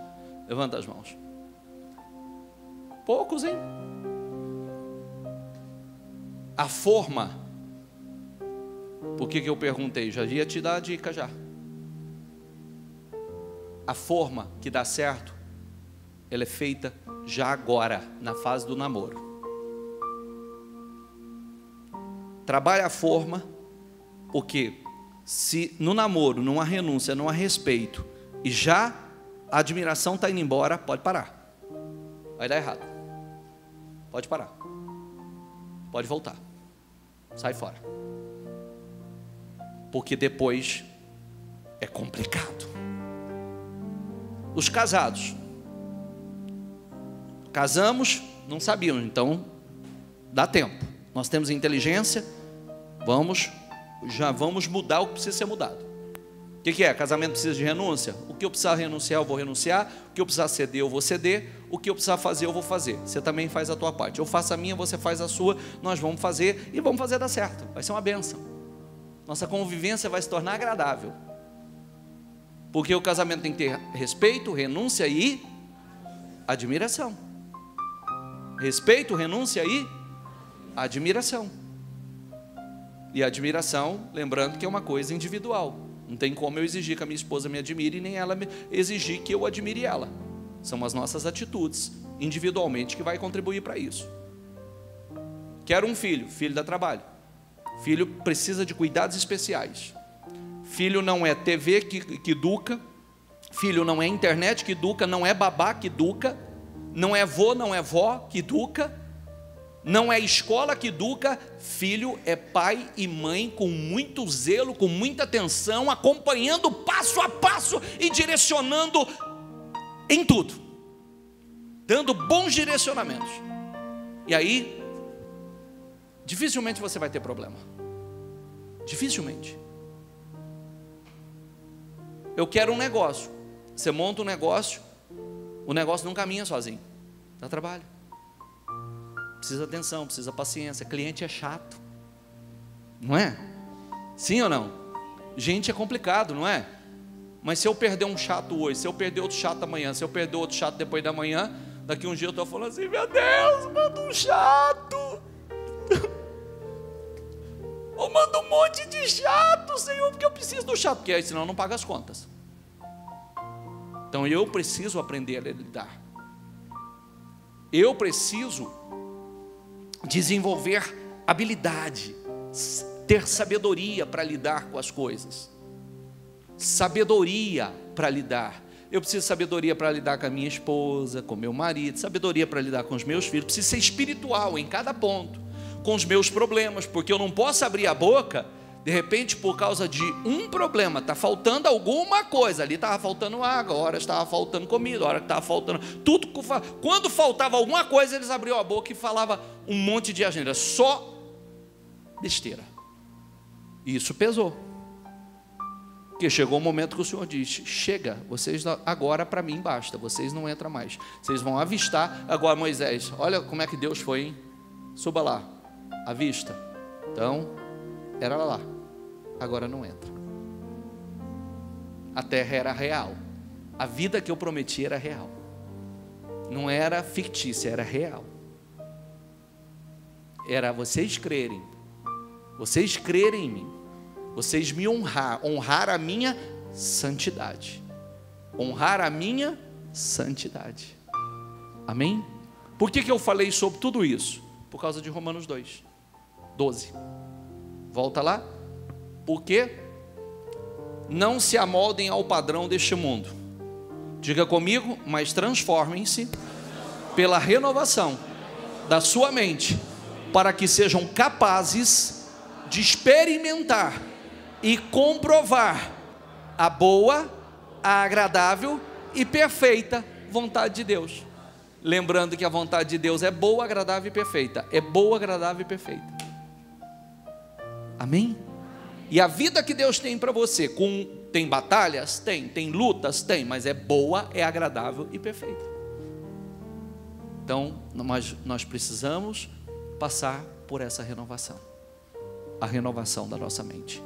Levanta as mãos. Poucos, hein? A forma. Por que eu perguntei? Já ia te dar a dica já. A forma que dá certo, ela é feita já agora, na fase do namoro. Trabalha a forma, porque se no namoro não há renúncia, não há respeito, e já a admiração está indo embora, pode parar. Vai dar errado. Pode parar. Pode voltar. Sai fora. Porque depois é complicado. Os casados. Casamos, não sabíamos, então dá tempo. Nós temos inteligência, já vamos mudar o que precisa ser mudado. O que é? Casamento precisa de renúncia? O que eu precisar renunciar, eu vou renunciar. O que eu precisar ceder, eu vou ceder. O que eu precisar fazer, eu vou fazer. Você também faz a tua parte. Eu faço a minha, você faz a sua. Nós vamos fazer e vamos fazer dar certo. Vai ser uma bênção. Nossa convivência vai se tornar agradável. Porque o casamento tem que ter respeito, renúncia e admiração. Respeito, renúncia e admiração. E admiração, lembrando que é uma coisa individual. Não tem como eu exigir que a minha esposa me admire, nem ela exigir que eu admire ela. São as nossas atitudes, individualmente, que vai contribuir para isso. Quero um filho, filho dá trabalho. Filho precisa de cuidados especiais. Filho não é TV que educa. Filho não é internet que educa, não é babá que educa. Não é vô, não é vó que educa. Não é escola que educa. Filho é pai e mãe com muito zelo, com muita atenção, acompanhando passo a passo e direcionando em tudo, dando bons direcionamentos. E aí, dificilmente você vai ter problema. Dificilmente. Eu quero um negócio. Você monta um negócio, o negócio não caminha sozinho. Dá trabalho. Precisa atenção, precisa paciência. Cliente é chato, não é? Sim ou não? Gente é complicado, não é? Mas se eu perder um chato hoje, se eu perder outro chato amanhã, se eu perder outro chato depois da manhã, daqui um dia eu estou falando assim: meu Deus, manda um chato. Ou manda um monte de chato, Senhor, porque eu preciso do chato, porque aí senão eu não pago as contas. Então eu preciso aprender a lidar. Eu preciso desenvolver habilidade, ter sabedoria para lidar com as coisas. Sabedoria para lidar. Eu preciso de sabedoria para lidar com a minha esposa, com meu marido, sabedoria para lidar com os meus filhos. Preciso ser espiritual em cada ponto, com os meus problemas, porque eu não posso abrir a boca, de repente, por causa de um problema, está faltando alguma coisa. Ali estava faltando água, hora estava faltando comida, hora que estava faltando tudo. Quando faltava alguma coisa, eles abriam a boca e falavam um monte de agenda, só besteira. E isso pesou. Porque chegou o momento que o Senhor disse: chega, vocês agora para mim basta, vocês não entram mais. Vocês vão avistar. Agora Moisés, olha como é que Deus foi, hein? Suba lá, avista. Então, era lá, agora não entra. A terra era real. A vida que eu prometi era real. Não era fictícia, era real. Era vocês crerem em mim, vocês me honrar a minha santidade. Honrar a minha santidade. Amém? Por que eu falei sobre tudo isso? Por causa de Romanos 2, 12. Volta lá. Porque não se amoldem ao padrão deste mundo. Diga comigo: mas transformem-se pela renovação da sua mente, para que sejam capazes de experimentar e comprovar a boa, a agradável e perfeita vontade de Deus. Lembrando que a vontade de Deus é boa, agradável e perfeita. É boa, agradável e perfeita. Amém? E a vida que Deus tem para você, tem batalhas? Tem lutas? Tem, mas é boa, é agradável e perfeita. Então, nós precisamos passar por essa renovação. A renovação da nossa mente.